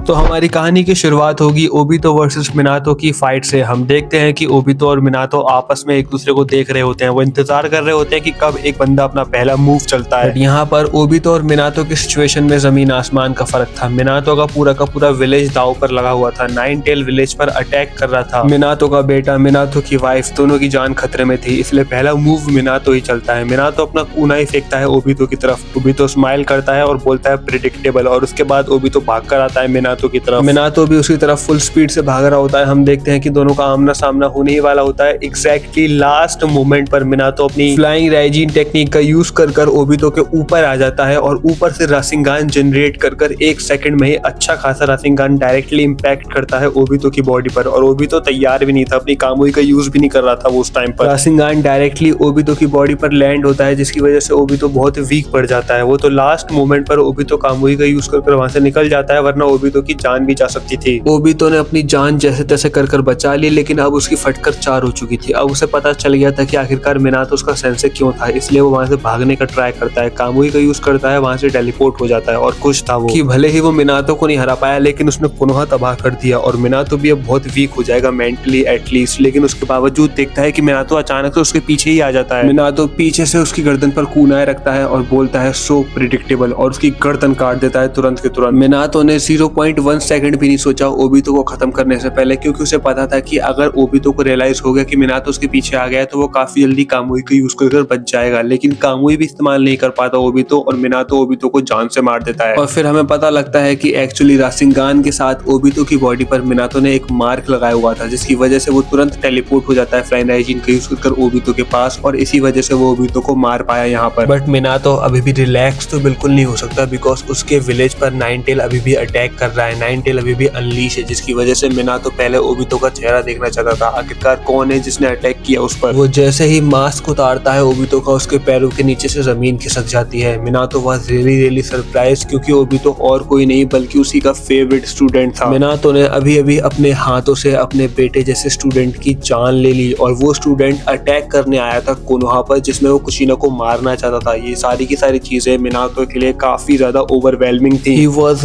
तो हमारी कहानी की शुरुआत होगी ओबितो वर्सेस मिनातो की फाइट से। हम देखते हैं कि ओबितो और मिनातो आपस में एक दूसरे को देख रहे होते हैं। वो इंतजार कर रहे होते हैं कि कब एक बंदा अपना पहला मूव चलता है। यहाँ पर ओबितो और मिनातो की सिचुएशन में जमीन आसमान का फर्क था। मिनातो का पूरा विलेज दांव पर लगा हुआ था। नाइन टेल विलेज पर अटैक कर रहा था। मिनातो का बेटा, मिनातो की वाइफ, दोनों की जान खतरे में थी, इसलिए पहला मूव मिनातो ही चलता है। मिनातो अपना कूनाई फेंकता है ओबितो की तरफ। ओबितो स्माइल करता है और बोलता है प्रेडिक्टेबल, और उसके बाद ओबितो भाग कर आता है मिनातो की तरफ। मिनातो भी उसकी तरफ फुल स्पीड से भाग रहा होता है। हम देखते हैं कि दोनों का आमना सामना होने ही वाला होता है। एग्जैक्टली लास्ट मोमेंट पर मिनातो अपनी फ्लाइंग राइजिन टेक्निक का यूज कर ओबितो के ऊपर आ जाता है और ऊपर से राशिंगान जनरेट कर एक सेकंड में ही अच्छा खासा राशिंगान डायरेक्टली इंपैक्ट करता है ओबितो की बॉडी पर। और ओबितो तैयार भी नहीं था, अपनी कामुई का यूज भी नहीं कर रहा था वो उस टाइम पर। राशिंगान डायरेक्टली ओबितो की बॉडी पर लैंड होता है, जिसकी वजह से ओबितो बहुत वीक पड़ जाता है। वो तो लास्ट मोमेंट पर ओबितो कामुई का यूज कर वहां से निकल जाता है, वरना ओबितो की जान भी जा सकती थी। ओबितो ने अपनी जान जैसे तैसे कर बचा ली, लेकिन अब उसकी फटकर 4 हो चुकी थी। अब उसे पता चल गया था कि आखिरकार मिनातो उसका सेंसे क्यों था, इसलिए वो वहां से भागने का ट्राई करता है, कामुई का यूज करता है, वहां से टेलीपोर्ट हो जाता है। और खुश था वो कि भले ही वो मिनातो को नहीं हरा पाया, लेकिन उसने पुनः तबाह कर दिया और मिनातो भी अब बहुत वीक हो जाएगा मेंटली एटलीस्ट। लेकिन उसके बावजूद देखता है कि मिनातो अचानक से उसके पीछे ही आ जाता है। मिनातो पीछे से उसकी गर्दन पर कूनाए रखता है और बोलता है सो प्रेडिक्टेबल, और उसकी गर्दन काट देता है तुरंत के तुरंत। मिनातो ने 0.1 सेकंड भी नहीं सोचा ओबितो को खत्म करने से पहले, क्योंकि उसे पता था कि अगर ओबितो को रियलाइज हो गया कि मिनातो उसके पीछे आ गया है, तो वो काफी जल्दी कामुई का यूज कर बच जाएगा। लेकिन कामुई भी इस्तेमाल नहीं कर पाता ओबितो, और मिनातो ओबितो को जान से मार देता है। और फिर हमें पता लगता है कि एक्चुअली राशिंगान के साथ ओबितो की बॉडी पर मिनातो ने एक मार्क लगाया हुआ था, जिसकी वजह से वो तुरंत टेलीपोर्ट हो जाता है फ्लाइंग राइजिन का यूज कर ओबितो के पास, और इसी वजह से वो ओबितो को मार पाया यहाँ पर। बट मिनातो अभी भी रिलैक्स तो बिल्कुल नहीं हो सकता, बिकॉज उसके विलेज पर नाइन टेल अभी भी अटैक कर रहा है। नाइन टेल अभी भी अनलीश है, जिसकी वजह से मिनातो पहले ओबितो का चेहरा देखना चाहता था, आखिरकार कौन है जिसने अटैक किया उस पर। वो जैसे ही मास्क उतारता है ओबितो का, उसके पैरों के नीचे से जमीन खिसक जाती है। मिनातो वाज रियली सरप्राइज, क्योंकि ओबितो और कोई नहीं बल्कि उसी का फेवरेट स्टूडेंट था। मिनातो ने अभी अपने हाथों से अपने बेटे जैसे स्टूडेंट की जान ले ली, और वो स्टूडेंट अटैक करने आया था कोनोहा पर, जिसमें वो कुशीना को मारना चाहता था। ये सारी की सारी चीजें मिनातो के लिए काफी ज्यादा ओवरवेलमिंग थी। He was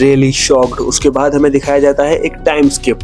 really shocked। उसके बाद हमें दिखाया जाता है एक टाइम स्किप।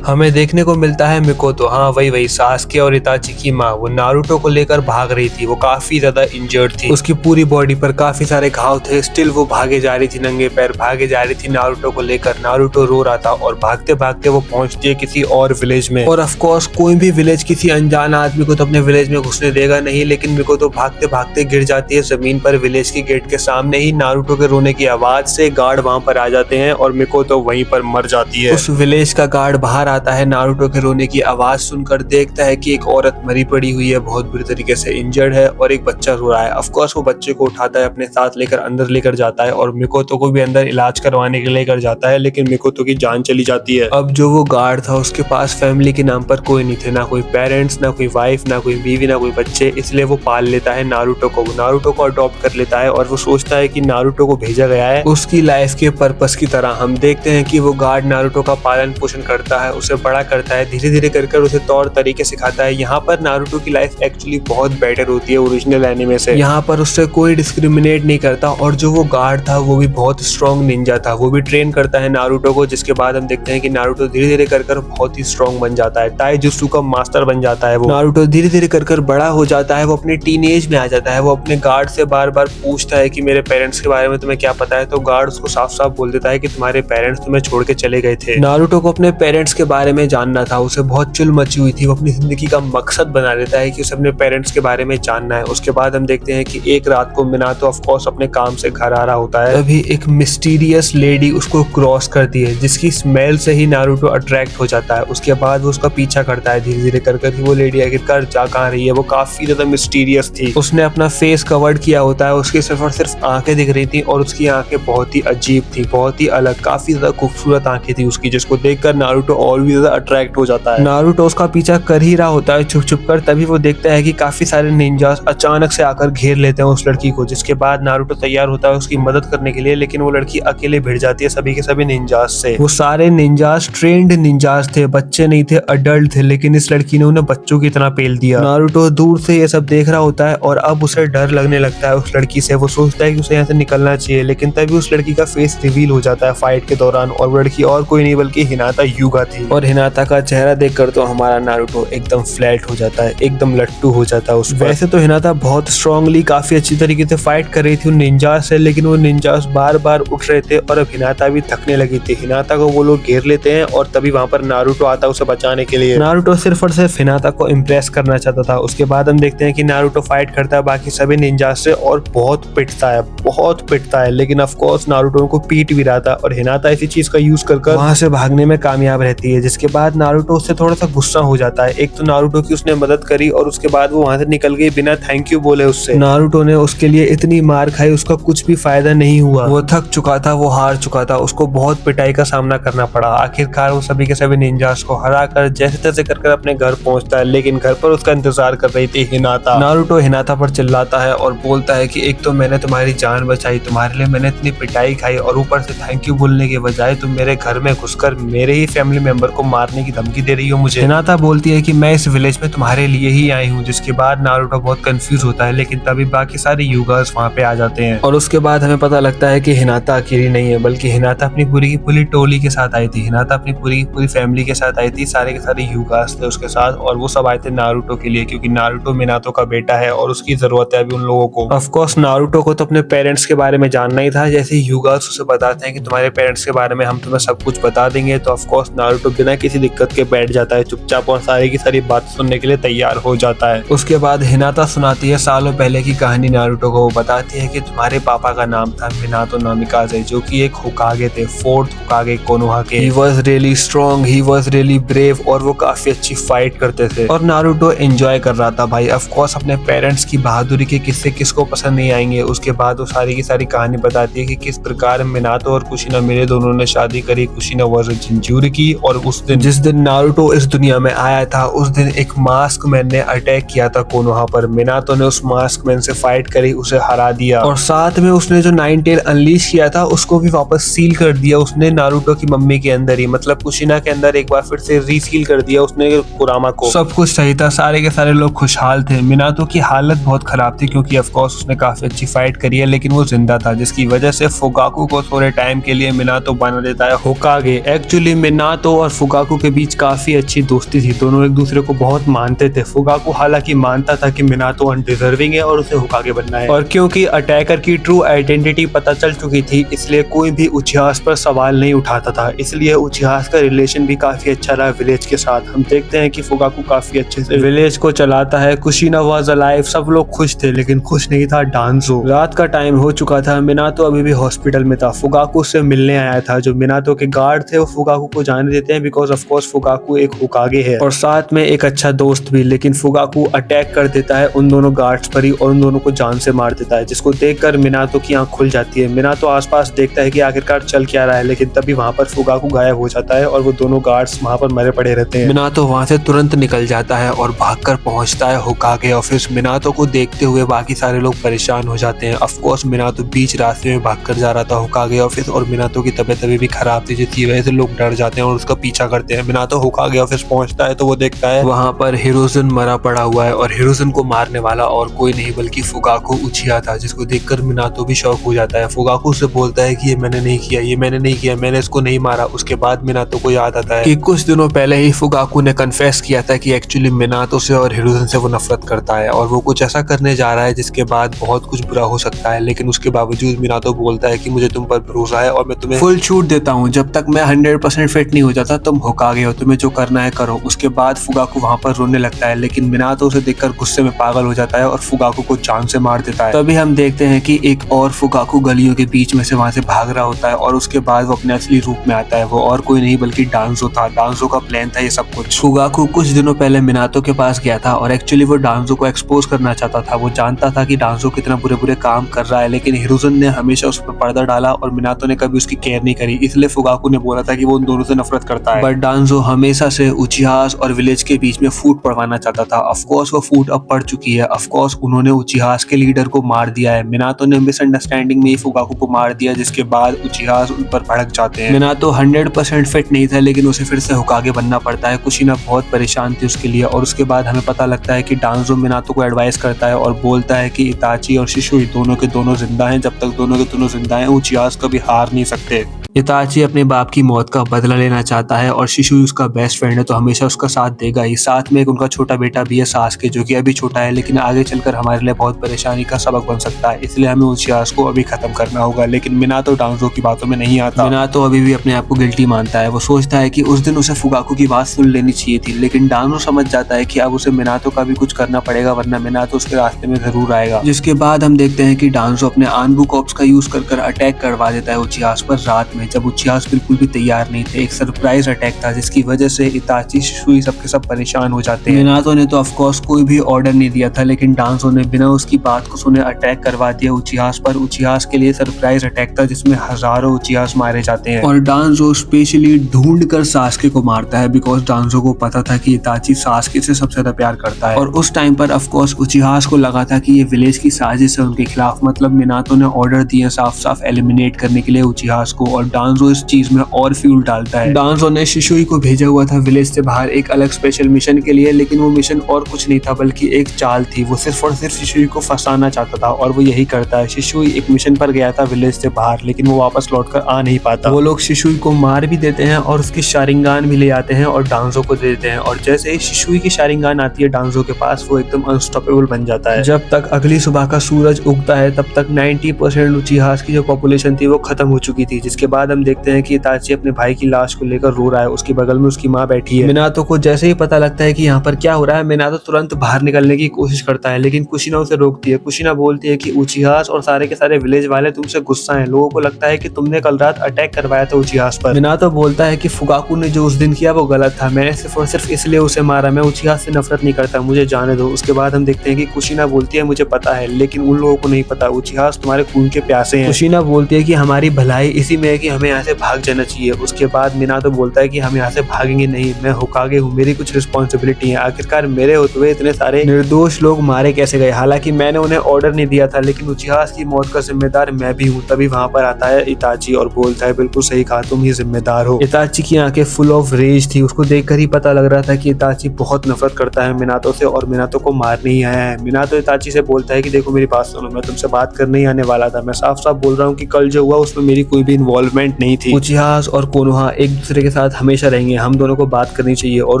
हमें देखने को मिलता है मिकोतो, हाँ वही सास्के और इताची की माँ। वो नारुतो को लेकर भाग रही थी। वो काफी ज्यादा इंजर्ड थी, उसकी पूरी बॉडी पर काफी सारे घाव थे। स्टिल वो भागे जा रही थी, नंगे पैर भागे जा रही थी नारुतो को लेकर। नारुतो रो रहा था, और भागते भागते वो पहुंचती है किसी और विलेज में। और ऑफ कोर्स कोई भी विलेज किसी अनजान आदमी को तो अपने विलेज में घुसने देगा नहीं, लेकिन मिकोतो भागते भागते गिर जाती है जमीन पर। विलेज के गेट के सामने ही नारुतो के रोने की आवाज से गार्ड वहां पर आ जाते हैं, और मिकोतो वहीं पर मर जाती है। उस विलेज का गार्ड बाहर आता है, नारुतो के रोने की आवाज सुनकर देखता है कि एक औरत मरी पड़ी हुई है, बहुत बुरी तरीके से इंजर्ड है, और एक बच्चा रो रहा है। ऑफ कोर्स वो बच्चे को उठाता है, अपने साथ लेकर अंदर लेकर जाता है, और मिकोतो को भी अंदर इलाज करवाने के लिए लेकर जाता है, लेकिन मिकोतो की जान चली जाती है। अब जो वो गार्ड था, उसके पास फैमिली के नाम पर कोई नहीं थे, ना कोई पेरेंट्स, ना कोई वाइफ, ना कोई बीवी, ना कोई बच्चे, इसलिए वो पाल लेता है नारुतो को। नारुतो को अडॉप्ट कर लेता है, और वो सोचता है कि नारुतो को भेजा गया है उसकी लाइफ के पर्पस की तरह। हम देखते हैं कि वो गार्ड नारुतो का पालन पोषण करता है, उसे बड़ा करता है, धीरे धीरे कर उसे तौर तरीके सिखाता है। यहाँ पर नारुतो की लाइफ एक्चुअली बहुत बेटर होती है ओरिजिनल एनिमे से। यहाँ पर उससे कोई डिस्क्रिमिनेट नहीं करता, और जो वो गार्ड था वो भी बहुत स्ट्रॉन्ग निंजा था। वो भी ट्रेन करता है नारुतो को, जिसके बाद हम देखते हैं कि नारुतो धीरे धीरे कर बहुत ही स्ट्रॉन्ग बन जाता है, ताइजुत्सु का मास्टर बन जाता है। वो नारुतो धीरे धीरे कर बड़ा हो जाता है, वो अपने टीनेज में आ जाता है। वो अपने गार्ड से बार बार पूछता है कि मेरे पेरेंट्स के बारे में तुम्हें क्या पता है, तो गार्ड उसको साफ साफ बोल देता है कि तुम्हारे पेरेंट्स तुम्हें छोड़ के चले गए थे। नारुतो को अपने पेरेंट्स के बारे में जानना था, उसे बहुत चुल मची हुई थी। वो अपनी जिंदगी का मकसद बना लेता है कि उसे अपने पेरेंट्स के बारे में जानना है। उसके बाद हम देखते हैं कि एक रात को मिनातो ऑफ कोर्स अपने काम से घर आ रहा होता है, तभी एक मिस्टीरियस लेडी उसको क्रॉस करती है, जिसकी स्मेल से ही नारुतो अट्रैक्ट हो जाता है। उसके बाद वो उसका पीछा करता है धीरे धीरे कर वो लेडी आखिरकार जा कहाँ रही है। वो काफी ज्यादा मिस्टीरियस थी, उसने अपना फेस कवर्ड किया होता है, उसकी सिर्फ और सिर्फ आंखें दिख रही थी, और उसकी आंखें बहुत ही अजीब थी, बहुत ही अलग, काफी ज्यादा खूबसूरत आंखें थी उसकी, जिसको देखकर नारुतो भी ज्यादा अट्रैक्ट हो जाता है। नारुतो उसका पीछा कर ही रहा होता है छुप छुप कर, तभी वो देखता है कि काफी सारे निंजास अचानक से आकर घेर लेते हैं उस लड़की को, जिसके बाद नारुतो तैयार होता है उसकी मदद करने के लिए, लेकिन वो लड़की अकेले भिड़ जाती है सभी के सभी निंजास से। वो सारे निंजास ट्रेंड निंजास थे, बच्चे नहीं थे, अडल्ट थे, लेकिन इस लड़की ने उन्हें बच्चों की तरह पेल दिया। नारुतो दूर से ये सब देख रहा होता है और अब उसे डर लगने लगता है उस लड़की से। वो सोचता है कि उसे यहाँ से निकलना चाहिए, लेकिन तभी उस लड़की का फेस रिवील हो जाता है फाइट के दौरान, और वो लड़की और कोई नहीं बल्कि हिनाता यूगा थी। और हिनाता का चेहरा देखकर तो हमारा नारुतो एकदम फ्लैट हो जाता है, एकदम लट्टू हो जाता है उस पर। वैसे तो हिनाता बहुत स्ट्रांगली काफी अच्छी तरीके से फाइट कर रही थी उन निंजास से, लेकिन वो निंजास बार बार उठ रहे थे और अब हिनाता भी थकने लगी थी। हिनाता को वो लोग घेर लेते हैं और तभी वहां पर नारुतो आता है उसे बचाने के लिए। नारुतो सिर्फ और सिर्फ हिनाता को इम्प्रेस करना चाहता था। उसके बाद हम देखते हैं कि नारुतो फाइट करता है बाकी सभी निंजास से और बहुत पिटता है, लेकिन ऑफ कोर्स नारुतो को पीट भी रहा था और हिनाता इसी चीज का यूज कर वहां से भागने में कामयाब रहती है, जिसके बाद नारुतो उससे थोड़ा सा गुस्सा हो जाता है। एक तो नारुतो की उसने मदद करी और उसके बाद वो वहां से निकल गई बिना थैंक यू बोले उससे। नारुतो ने उसके लिए इतनी मार खाई, उसका कुछ भी फायदा नहीं हुआ। वो थक चुका था, वो हार चुका था, उसको बहुत पिटाई का सामना करना पड़ा। आखिरकार वो सभी के सभी निंजास को हरा कर जैसे तैसे कर अपने घर पहुंचता है, लेकिन घर पर उसका इंतजार कर रही थी हिनाता। नारुतो हिनाता पर चिल्लाता है और बोलता है कि एक तो मैंने तुम्हारी जान बचाई, तुम्हारे लिए मैंने इतनी पिटाई खाई और ऊपर से थैंक यू बोलने के बजाय तुम मेरे घर में घुसकर मेरे ही फैमिली मेंबर को मारने की धमकी दे रही हो मुझे। हिनाता बोलती है कि मैं इस विलेज में तुम्हारे लिए ही आई हूँ, जिसके बाद नारुतो बहुत कंफ्यूज होता है, लेकिन तभी बाकी सारे यूगास वहाँ पे आ जाते हैं और उसके बाद हमें पता लगता है कि हिनाता अकेली नहीं है, बल्कि हिनाता अपनी पूरी की पूरी टोली के साथ आई थी। हिनाता अपनी पूरी की पूरी फैमिली के साथ आई थी, सारे के सारे यूगास थे उसके साथ, और वो सब आए थे नारुतो के लिए, क्योंकि नारुतो मिनातो का बेटा है और उसकी जरूरत है अभी उन लोगों को। ऑफ कोर्स नारुतो को तो अपने पेरेंट्स के बारे में जानना ही था। जैसे यूगास उसे बताते हैं कि तुम्हारे पेरेंट्स के बारे में हम तुम्हें सब कुछ बता देंगे, तो ऑफ कोर्स नारुतो बिना किसी दिक्कत के बैठ जाता है चुपचाप और सारी की सारी बात सुनने के लिए तैयार हो जाता है। उसके बाद हिनाता सुनाती है सालों पहले की कहानी नारुतो को। वो बताती है कि तुम्हारे पापा का नाम था मिनातो नामिकाजे, जो कि एक होकागे थे, 4th होकागे कोनोहा के। He was really strong, he was really brave, और वो काफी अच्छी फाइट करते थे और नारुतो एंजॉय कर रहा था भाई। ऑफ कोर्स अपने पेरेंट्स की बहादुरी के किस्से किसको पसंद नहीं आएंगे। उसके बाद वो सारी की सारी कहानी बताती है कि किस प्रकार मिनातो और कुशिना मिले, दोनों ने शादी करी। कुशिना वाज अ जिंजूरी की, और उस दिन जिस दिन नारुतो इस दुनिया में आया था उस दिन एक मास्क मैन ने अटैक किया था कोनोहा पर। मिनातो ने उस मास्क मैन से फाइट करी, उसे हरा दिया, और साथ में उसने जो 9 टेल अनलीश किया था उसको भी वापस सील कर दिया उसने नारुतो की मम्मी के अंदर ही, मतलब कुशिना के अंदर एक बार फिर से रीसील कर दिया उसने कुरामा को। सब कुछ सही था, सारे के सारे लोग खुशहाल थे। मिनातो की हालत बहुत खराब थी क्योंकि ऑफ कोर्स उसने काफी अच्छी फाइट करी है, लेकिन वो जिंदा था, जिसकी वजह से फुगाकू को थोड़े टाइम के लिए मिनातो बना देता है होकागे। एक्चुअली मिनातो और फुगाकू के बीच काफी अच्छी दोस्ती थी, दोनों एक दूसरे को बहुत मानते थे। फुगाकू हालांकि मानता था कि मिनातो अनडिजर्विंग है और उसे होकागे बनना है, और क्योंकि अटैकर की ट्रू आइडेंटिटी पता चल चुकी थी इसलिए कोई भी उचिहास पर सवाल नहीं उठाता था, इसलिए उचिहास का रिलेशन भी काफी अच्छा रहा विलेज के साथ। हम देखते हैं कि फुगाकू काफी अच्छे से विलेज को चलाता है। कुशिना वाज अलाइव, सब लोग खुश थे, लेकिन खुश नहीं था डांजो। रात का टाइम हो चुका था, मिनातो अभी भी हॉस्पिटल में था। फुगाकू से मिलने आया था। जो मिनातो के गार्ड थे वो फुगाकू को जाने देते हैं बिकॉज ऑफ कोर्स फुगाकू एक होकागे है और साथ में एक अच्छा दोस्त भी, लेकिन फुगाकू अटैक कर देता है उन दोनों गार्ड्स पर ही और उन दोनों को जान से मार देता है, जिसको देखकर मिनातो की आंख खुल जाती है। मिनातो आसपास देखता है कि आखिरकार चल क्या रहा है, लेकिन तभी वहां पर फुगाकू गायब हो जाता है और वो दोनों गार्ड्स वहां पर मरे पड़े रहते हैं। मिनातो वहां से तुरंत निकल जाता है और भागकर पहुंचता है होकागे ऑफिस। मिनातो को देखते हुए बाकी सारे लोग परेशान हो जाते हैं। ऑफ कोर्स मिनातो बीच रास्ते में भागकर जा रहा था होकागे ऑफिस और मिनातो की तबीयत अभी भी खराब थी, जिसकी वजह से लोग डर जाते हैं और उसका पीछा करते हैं। मिनातो होकागे ऑफिस पहुंचता है तो वो देखता है वहां पर हिरोजन मरा पड़ा हुआ है और हिरोजन को मारने वाला और कोई नहीं बल्कि फुगाकू उचिहा था, जिसको देखकर मिनातो भी शॉक हो जाता है। फुगाकू से बोलता है कि ये मैंने नहीं किया, ये मैंने नहीं किया, मैंने इसको नहीं मारा। उसके बाद मिनातो को याद आता है कि कुछ दिनों पहले ही फुगाकू ने कन्फेस किया था कि एक्चुअली मिनातो से और हिरोजन से वो नफरत करता है और वो कुछ ऐसा करने जा रहा है जिसके बाद बहुत कुछ बुरा हो सकता है, लेकिन उसके बावजूद मिनातो बोलता है कि मुझे तुम पर भरोसा है और मैं तुम्हें फुल छूट देता हूँ, जब तक मैं 100% फिट नहीं हो जाता तुम होकागे हो, तुम्हें जो करना है करो। उसके बाद फुगाकू वहां पर रोने लगता है, लेकिन मिनातो उसे देखकर गुस्से में पागल हो जाता है और फुगाकू को जान से मार देता है। तभी हम देखते हैं कि एक और फुगाकू गलियों के बीच में से वहां से भाग रहा होता है और उसके बाद वो अपने असली रूप में आता है। वो और कोई नहीं बल्कि डांजो था। डांजो का प्लान था ये सब कुछ। फुगाकू कुछ दिनों पहले मिनातो के पास गया था और एक्चुअली वो डांजो को एक्सपोज करना चाहता था। वो जानता था कि डांजो कितना बुरे बुरे काम कर रहा है, लेकिन हिरोजन ने हमेशा उस पर पर्दा डाला और मिनातो ने कभी उसकी केयर नहीं करी, इसलिए फुगाकू ने बोला था कि वो उन दोनों से नफरत करता होता है। बट डांजो हमेशा से उचिहास और विलेज के बीच में फूट पड़वाना चाहता था। ऑफ कोर्स वो फूट अब पड़ चुकी है। ऑफ कोर्स उन्होंने उचिहास के लीडर को मार दिया है। मिनातो ने मिसअंडरस्टैंडिंग में ही फुगाकू को मार दिया, जिसके बाद उचिहास उन पर भड़क जाते हैं। मिनातो 100% फिट नहीं था, लेकिन उसे फिर से होकागे बनना पड़ता है। कुशिना बहुत परेशान थी उसके लिए, और उसके बाद हमें पता लगता है कि डांजो मिनातो को एडवाइस करता है और बोलता है कि इताची और शिशुई दोनों के दोनों जिंदा हैं। जब तक दोनों के दोनों जिंदा हैं, उचिहास कभी हार नहीं सकते। इताची अपने बाप की मौत का बदला लेना चाहता है और शिशुई उसका बेस्ट फ्रेंड है, तो हमेशा उसका साथ देगा ही। साथ में एक उनका छोटा बेटा भी है सासके, जो कि अभी छोटा है लेकिन आगे चलकर हमारे लिए बहुत परेशानी का सबक बन सकता है। इसलिए हमें उचिहास को अभी खत्म करना होगा। लेकिन मिनातो डांजो की बातों में नहीं आता। मिनातो अभी भी अपने आप को गिल्टी मानता है। वो सोचता है कि उस दिन उसे फुगाकू की बात सुन लेनी चाहिए थी, लेकिन डांजो समझ जाता है कि अब उसे मिनातो का भी कुछ करना पड़ेगा, वरना मिनातो उसके रास्ते में जरूर आएगा। जिसके बाद हम देखते हैं कि डांजो अपने आनबू कॉर्प्स का यूज कर अटैक करवा देता है उचिहास पर रात में, जब उचिहास बिल्कुल भी तैयार नहीं थे। एक सरप्राइज अटैक था, जिसकी वजह से इताची शिशुई सबके सब परेशान हो जाते हैं। मिनातो ने तो ऑफ कोर्स कोई भी ऑर्डर नहीं दिया था, लेकिन डांजो ने बिना उसकी बात को सुने अटैक करवा दिया उचिहास पर। उचिहास के लिए सरप्राइज अटैक था, जिसमें हजारों उचिहास मारे जाते हैं, और डांजो स्पेशली ढूंढ कर सासके को मारता है, बिकॉज डांजो को पता था कि इताची सासके से सबसे ज्यादा प्यार करता है। और उस टाइम पर ऑफ कोर्स उचिहास को लगा था कि ये विलेज की साजिश है उनके खिलाफ, मतलब मिनातो ने ऑर्डर दिए साफ साफ एलिमिनेट करने के लिए उचिहास को, और डांजो इस चीज में और फ्यूल डालता है। डांजो ने शिशुई को भेजा हुआ था विलेज से बाहर एक अलग स्पेशल मिशन के लिए, लेकिन वो मिशन और कुछ नहीं था बल्कि एक चाल थी। वो सिर्फ और सिर्फ शिशुई को फंसाना चाहता था, और वो यही करता है। शिशुई एक मिशन पर गया था विलेज से बाहर, लेकिन वो वापस लौटकर आ नहीं पाता। वो लोग शिशुई को मार भी देते हैं और उसकी शारिंगान भी ले आते हैं और डांजो को दे देते हैं, और जैसे ही शिशुई की शारिंगान आती है डांजो के पास, वो एकदम अनस्टॉपेबल बन जाता है। जब तक अगली सुबह का सूरज उगता है, तब तक 90% उचिहास की जो पॉपुलेशन थी वो खत्म हो चुकी थी। जिसके बाद हम देखते हैं कि इताची अपने भाई की लाश को लेकर रो रहा है। उसके बगल में उसकी माँ बैठी है। मिनातो को जैसे ही पता लगता है कि यहाँ पर क्या हो रहा है, मिनातो तुरंत बाहर निकलने की कोशिश करता है, लेकिन कुशिना उसे रोकती है। कुशिना बोलती है कि उचिहास और सारे के सारे विलेज वाले तुमसे गुस्सा हैं। लोगों को लगता है कि तुमने कल रात अटैक करवाया था उचिहास पर। मिनातो बोलता है कि फुगाकू ने जो उस दिन किया वो गलत था। मैंने सिर्फ और सिर्फ इसलिए उसे मारा। मैं उचिहास से नफरत नहीं करता, मुझे जाने दो। उसके बाद हम देखते हैं कि कुशिना बोलती है मुझे पता है, लेकिन उन लोगों को नहीं पता उचिहास तुम्हारे खून के प्यासे हैं। कुशिना बोलती है कि हमारी भलाई इसी में है कि हमें यहाँ से भाग जाना चाहिए। उसके बाद मिनातो बोलता है कि हम यहाँ से भागेंगे नहीं, मैं होकागे हूँ, मेरी कुछ रिस्पॉन्सिबिलिटी है। आखिरकार मेरे होते हुए इतने सारे निर्दोष लोग मारे कैसे गए? हालांकि मैंने उन्हें ऑर्डर नहीं दिया था, लेकिन उचिहास की मौत का जिम्मेदार मैं भी हूँ। तभी वहां पर आता है इताची और बोलता है बिल्कुल सही कहा, तुम ही जिम्मेदार हो। इताची की आंखें फुल ऑफ रेज थी। उसको देखकर ही पता लग रहा था कि इताची बहुत नफरत करता है मिनातो से और मिनातो को मारने ही आया है। मिनातो इताची से बोलता है कि देखो मेरी बात सुनो, मैं तुमसे बात करने ही आने वाला था। मैं साफ साफ बोल रहा हूँ कि कल जो हुआ उसमें मेरी कोई भी इन्वॉल्वमेंट नहीं थी। उचिहास और कोनोहा एक दूसरे के साथ हमेशा रहेंगे, हम दोनों को बात करनी चाहिए। और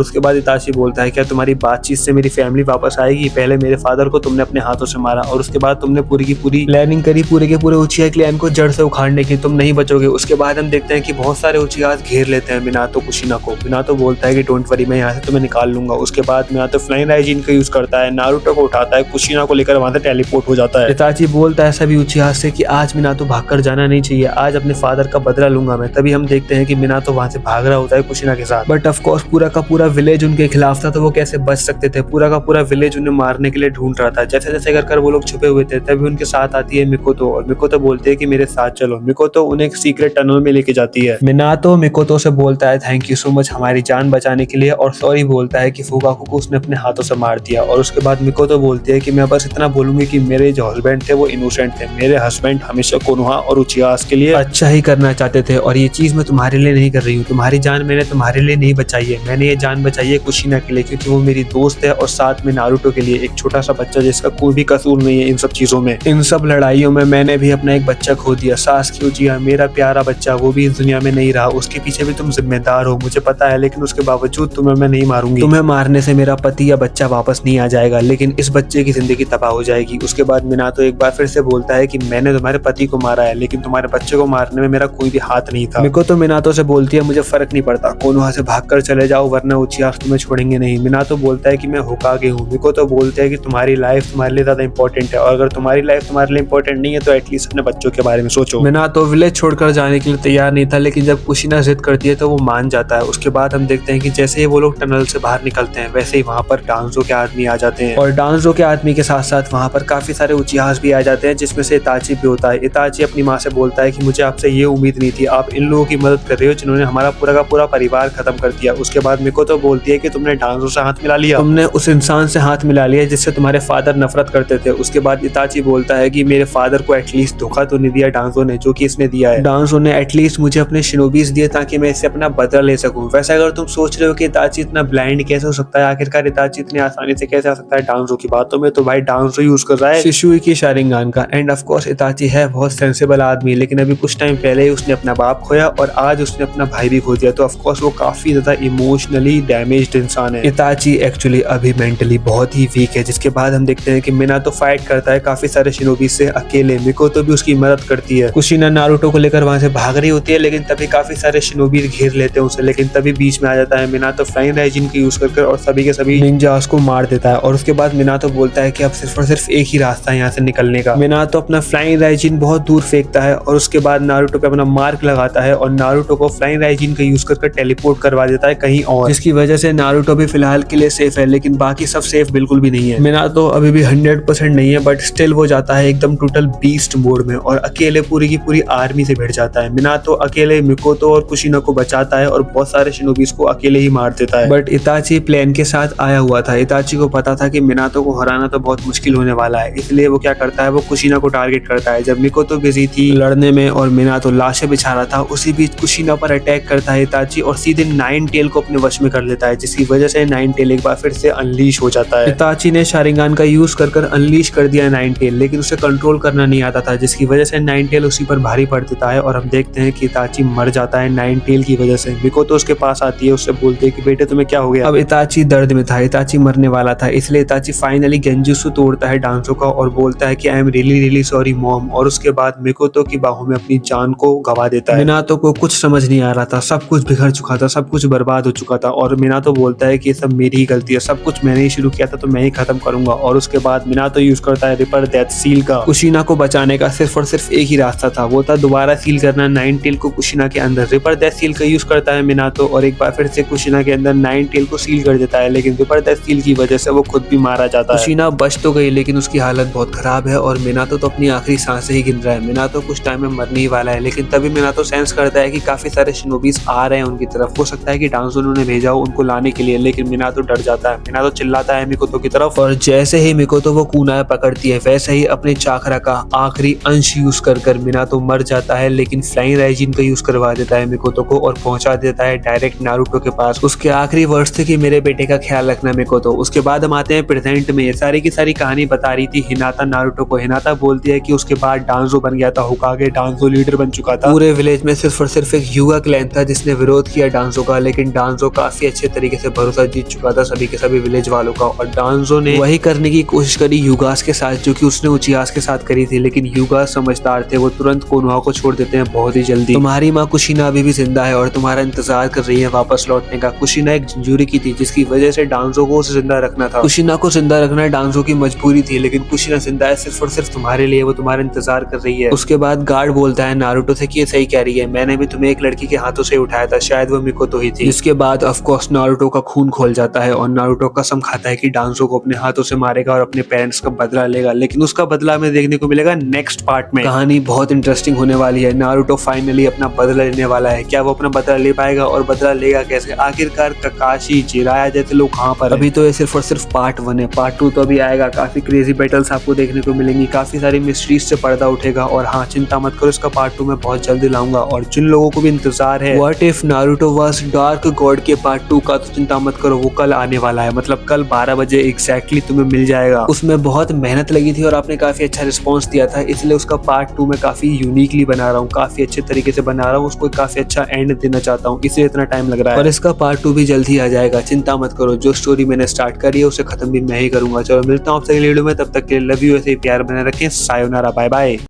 उसके बाद इताची बोलता है क्या तुम्हारी बातचीत से मेरी फैमिली वापस आएगी? पहले मेरे फादर को तुमने अपने हाथों से मारा और उसके बाद तुमने पूरी की पूरी प्लानिंग करी पूरे के पूरे उचिहा क्लैन को जड़ से उखाड़ने की। तुम नहीं बचोगे। उसके बाद हम देखते हैं कि बहुत सारे उचिहास घेर लेते हैं मिनातो कुशिना को। मिनातो बोलता है कि डोंट वरी, मैं यहाँ से तुम्हें निकाल लूंगा। उसके बाद मिनातो फ्लाइंग राइजिन का यूज करता है, नारुतो को उठाता है, कुशिना को लेकर वहां से टेलीपोर्ट हो जाता है। इताची बोलता है सभी उचिहास से कि आज मिनातो भागकर जाना नहीं चाहिए, आज अपने फादर का बदला लूंगा मैं। तभी हम देखते हैं कि मिनातो वहां से भाग रहा होता है कुशिना के साथ। बट ऑफ कोर्स पूरा का पूरा विलेज उनके खिलाफ था, तो वो कैसे बच सकते थे? पूरा का पूरा विलेज उन्हें मारने के लिए ढूंढ रहा था। जैसे जैसे कर वो लोग छुपे हुए थे, तभी उनके साथ आती है मिकोतो और मिकोतो बोलते हैं कि मेरे साथ चलो। मिकोतो उन्हें एक सीक्रेट टनल में लेके जाती है। मिनातो मिकोतो से बोलता है थैंक यू सो मच हमारी जान बचाने के लिए, और सॉरी बोलता है कि फुगाकू को उसने अपने हाथों से मार दिया। और उसके बाद मिकोतो बोलती है कि मैं बस इतना बोलूंगी कि मेरे जो हस्बैंड थे वो इनोसेंट थे। मेरे हस्बैंड हमेशा कोनोहा और उचिहास के लिए अच्छा ही करना चाहते थे, और ये चीज मैं तुम्हारे लिए नहीं कर रही हूँ। तुम्हारी जान मैंने तुम्हारे लिए नहीं बचाई है, मैंने ये जान बचाई है कुशिना के लिए, क्योंकि वो मेरी दोस्त है, और साथ में नारुतो के लिए एक छोटा सा बच्चा जिसका कोई भी कसूर नहीं है इन सब चीजों में। इन सब लड़ाइयों में मैंने भी अपना एक बच्चा खो दिया। सासकी उचिहा मेरा प्यारा बच्चा, वो भी इस दुनिया में नहीं रहा। उसके पीछे भी तुम जिम्मेदार हो, मुझे पता है, लेकिन उसके बावजूद तुम्हें मैं नहीं मारूंगी। तुम्हें मारने से मेरा पति या बच्चा वापस नहीं आ जाएगा, लेकिन इस बच्चे की जिंदगी तबाह हो जाएगी। उसके बाद मिनातो एक बार फिर से बोलता है कि मैंने तुम्हारे पति को मारा है, लेकिन तुम्हारे बच्चे को मारने में मेरा कोई भी हाथ नहीं था। मिकोतो मिनातो से बोलती है मुझे फर्क नहीं पड़ता, कोनोहा से भागकर चले जाओ वरना उचिहास तुम्हें छोड़ेंगे नहीं। मिनातो बोलता है कि मैं होकागे हूँ। मिकोतो बोलते हैं कि तुम्हारी लाइफ तुम्हारे लिए ज्यादा इंपॉर्टेंट है, और अगर तुम्हारी लाइफ तुम्हारे लिए इंपॉर्टेंट नहीं है तो एटलीस्ट अपने बच्चों के बारे में सोचो। मिनातो विलेज छोड़कर जाने के लिए तैयार नहीं था, लेकिन जब कुशिना जिद करती है तो वो मान जाता है। उसके बाद हम देखते हैं कि जैसे ही वो लोग टनल से बाहर निकलते हैं, वैसे ही वहां पर डांजो के आदमी आ जाते हैं, और डांजो के आदमी के साथ साथ वहां पर काफी सारे उचिहास भी आ जाते हैं, जिसमें से इताची भी होता है। इताची अपनी माँ से बोलता है कि मुझे आपसे ये उम्मीद उम्मीद नहीं थी। आप इन लोगों की मदद कर रहे हो जिन्होंने हमारा पूरा का पूरा परिवार खत्म कर दिया। उसके बाद मिकोतो बोलती है कि तुमने डांजो से हाथ मिला लिया, तुमने उस इंसान से हाथ मिला लिया जिससे तुम्हारे फादर नफरत करते थे। उसके बाद इताची बोलता है कि मेरे फादर को एटलीस्ट धोखा तो नहीं दिया डांजो ने, जो कि इसने दिया है। डांजो ने एटलीस्ट मुझे अपने शिनोबीज दिए ताकि मैं इससे अपना बदला ले सकूं। वैसे अगर तुम सोच रहे हो कि इताची इतना ब्लाइंड कैसे हो सकता है, आखिरकार इताची इतनी आसानी से कैसे आ सकता है डांजो की बातों में, तो भाई डांजो यूज कर रहा है शिशुई की शारिंगान का। एंड ऑफ कोर्स इताची है बहुत सेंसिबल आदमी, लेकिन अभी कुछ टाइम पहले ही उसने अपना बाप खोया और आज उसने अपना भाई भी खो दिया, तो ऑफ कोर्स वो काफी ज्यादा इमोशनली डैमेज्ड इंसान है। इताची एक्चुअली अभी मेंटली बहुत ही वीक है। जिसके बाद हम देखते हैं कि मिनातो फाइट करता है काफी सारे शिनोबी से अकेले। मिकोतो भी उसकी मदद करती है। कुशिना नारुतो को लेकर वहां से भाग रही होती है, लेकिन तभी काफी सारे शिनोबी घेर लेते हैं उसे, लेकिन तभी बीच में आ जाता है मिनातो फ्लाइंग राइजिन का यूज करके और सभी के सभी निंजास को मार देता है। और उसके बाद मिनातो बोलता है कि अब सिर्फ और सिर्फ एक ही रास्ता है यहाँ से निकलने का। मिनातो अपना फ्लाइंग राइजिन बहुत दूर फेंकता है और उसके बाद नारुतो पे अपना मार्क लगाता है और नारुतो को फ्लाइंग राइजिन का यूज करके टेलीपोर्ट करवा देता है कहीं और, जिसकी वजह से नारुतो भी फिलहाल के लिए सेफ है, लेकिन बाकी सब सेफ बिल्कुल भी नहीं है। मिनातो अभी भी 100% नहीं है, बट स्टिल वो जाता है एकदम टोटल बीस्ट मोड में और अकेले पूरी की पूरी आर्मी से भिड़ जाता है। मिनातो अकेले मिकोतो और कुशिना को बचाता है और बहुत सारे शिनोबीज को अकेले ही मार देता है। बट इताची प्लान के साथ आया हुआ था। इताची को पता था कि मिनातो को हराना तो बहुत मुश्किल होने वाला है, इसलिए वो क्या करता है, वो कुशिना को टारगेट करता है। जब मिकोतो बिजी थी लड़ने में और मिनातो लाशें बिछा रहा था, उसी बीच कुशिना पर अटैक करता है इताची और सीधे नाइन टेल को अपने वश में कर लेता है, जिसकी वजह से नाइन टेल एक बार फिर से अनलीश हो जाता है। इताची ने शारिंगान का यूज कर अनलीश कर दिया नाइन टेल, लेकिन उसे कंट्रोल करना नहीं आता था, जिसकी वजह से नाइन टेल उसी पर भारी पड़ देता है और हम देखते हैं कि इताची मर जाता है नाइन टेल की वजह से। मिकोतो उसके पास आती है, उससे बोलती है कि बेटे तुम्हें क्या हो गया। अब इताची दर्द में था, इताची मरने वाला था, इसलिए इताची फाइनली गेंजुत्सु तोड़ता है डांजो का और बोलता है कि I am really sorry mom, और उसके बाद मिकोतो की बाहों में अपनी जान को गवा देता है। मिनातो को कुछ समझ नहीं आ रहा था, सब कुछ बिखर चुका था, सब कुछ बर्बाद हो चुका था और मिनातो बोलता है कि ये सब मेरी ही गलती है, सब कुछ मैंने ही शुरू किया था तो मैं ही खत्म करूंगा। और उसके बाद मिनातो यूज करता है रिपर डेथ सील का। कुशिना को बचाने का सिर्फ और सिर्फ एक ही रास्ता था, वो था दोबारा सील करना नाइन टेल को कुशिना के अंदर। रिपर डेथ सील का यूज करता है मिनातो और एक बार फिर से कुशिना के अंदर नाइन टेल को सील कर देता है, लेकिन रिपर डेथ सील की वजह से वो खुद भी मारा जाता है। कुशिना बच तो गई, लेकिन उसकी हालत बहुत खराब है और मिनातो तो अपनी आखिरी सांसें ही गिन रहा है। मिनातो कुछ टाइम में मरने ही वाला है, लेकिन तभी मिनातो सेंस करता है कि काफी सारे शिनोबीज आ रहे हैं उनकी तरफ। हो सकता है कि डांजो ने भेजा हो उनको लाने के लिए, लेकिन मिनातो डर जाता है। मिनातो चिल्लाता है मिकोतो की तरफ और जैसे ही मिकोतो वो कूनाया पकड़ती है, वैसे ही अपने चाकरा का आखिरी अंश यूज कर मिनातो मर जाता है, लेकिन फ्लाइंग राइजिन का यूज करवा देता है मिकोतो को और पहुंचा देता है डायरेक्ट नारुतो के पास। उसके आखिरी वर्ड्स थे कि मेरे बेटे का ख्याल रखना मिकोतो। उसके बाद हम आते हैं प्रेजेंट में। ये सारी की सारी कहानी बता रही थी हिनाता नारुतो को। हिनाता बोलती है कि उसके बाद डांजो बन गया था होकागे, डांजो लीडर बन चुका था। पूरे विलेज में सिर्फ और सिर्फ एक युगा क्लैन था जिसने विरोध किया डांजो का, लेकिन डांजो काफी अच्छे तरीके से भरोसा जीत चुका था सभी के सभी विलेज वालों का और डांजो ने वही करने की कोशिश करी युगास के साथ जो कि उसने उचियास के साथ करी थी, लेकिन युगास समझदार थे, वो तुरंत कोनोहा को छोड़ देते हैं बहुत ही जल्दी। तुम्हारी माँ कुशिना अभी भी जिंदा है और तुम्हारा इंतजार कर रही है वापस लौटने का। कुशिना एक जंजूरी की थी जिसकी वजह से डांजो को उसे जिंदा रखना था। कुशिना को जिंदा रखना डांजो की मजबूरी थी, लेकिन कुशिना जिंदा है सिर्फ और सिर्फ तुम्हारे लिए, वो तुम्हारा इंतजार कर रही है। उसके बाद गार्ड बोलता है नारुतो से कि ये सही कह रही है, मैंने भी तुम्हें एक लड़की के हाथों से उठाया था, शायद वो मिकोतो ही थी। इसके बाद ऑफ कोर्स नारुतो का खून खोल जाता है और नारुतो कसम खाता है कि डांजो को अपने हाथों से मारेगा और अपने पेरेंट्स का बदला लेगा, लेकिन उसका बदला हमें देखने को मिलेगा नेक्स्ट पार्ट में। कहानी बहुत इंटरेस्टिंग होने वाली है। नारुतो फाइनली अपना बदला लेने वाला है। क्या वो अपना बदला ले पाएगा और बदला लेगा कैसे? आखिरकार ककाशी, जिराया जैसे लोग कहाँ पर? अभी तो ये सिर्फ और सिर्फ पार्ट 1 है, पार्ट 2 तो अभी आएगा। काफी क्रेजी बैटल्स आपको देखने को मिलेंगी, काफी सारी मिस्ट्रीज से पर्दा उठेगा और हाँ चिंता मत करो, इसका पार्ट 2 मैं बहुत जल्दी लाऊंगा। और जिन लोगों को भी इंतजार है what if Naruto was dark God के पार्ट 2 का, तो चिंता मत करो, वो कल आने वाला है, मतलब कल 12 बजे एग्जैक्टली तुम्हें मिल जाएगा। उसमें बहुत मेहनत लगी थी और आपने काफी अच्छा रिस्पॉन्स दिया था, इसलिए उसका पार्ट 2 में काफी यूनिकली बना रहा हूँ, काफी अच्छे तरीके से बना रहा हूँ, उसको काफी अच्छा एंड देना चाहता हूँ, इसलिए इतना टाइम लग रहा है। और इसका पार्ट 2 भी जल्द ही आ जाएगा, चिंता मत करो। जो स्टोरी मैंने स्टार्ट करी है उसे खत्म भी मैं ही करूंगा। चलो मिलता हूँ आपसे अगली वीडियो में, तब तक के लिए लव यू, ऐसे ही प्यार बना रखें, सायोनारा, बाय बाय।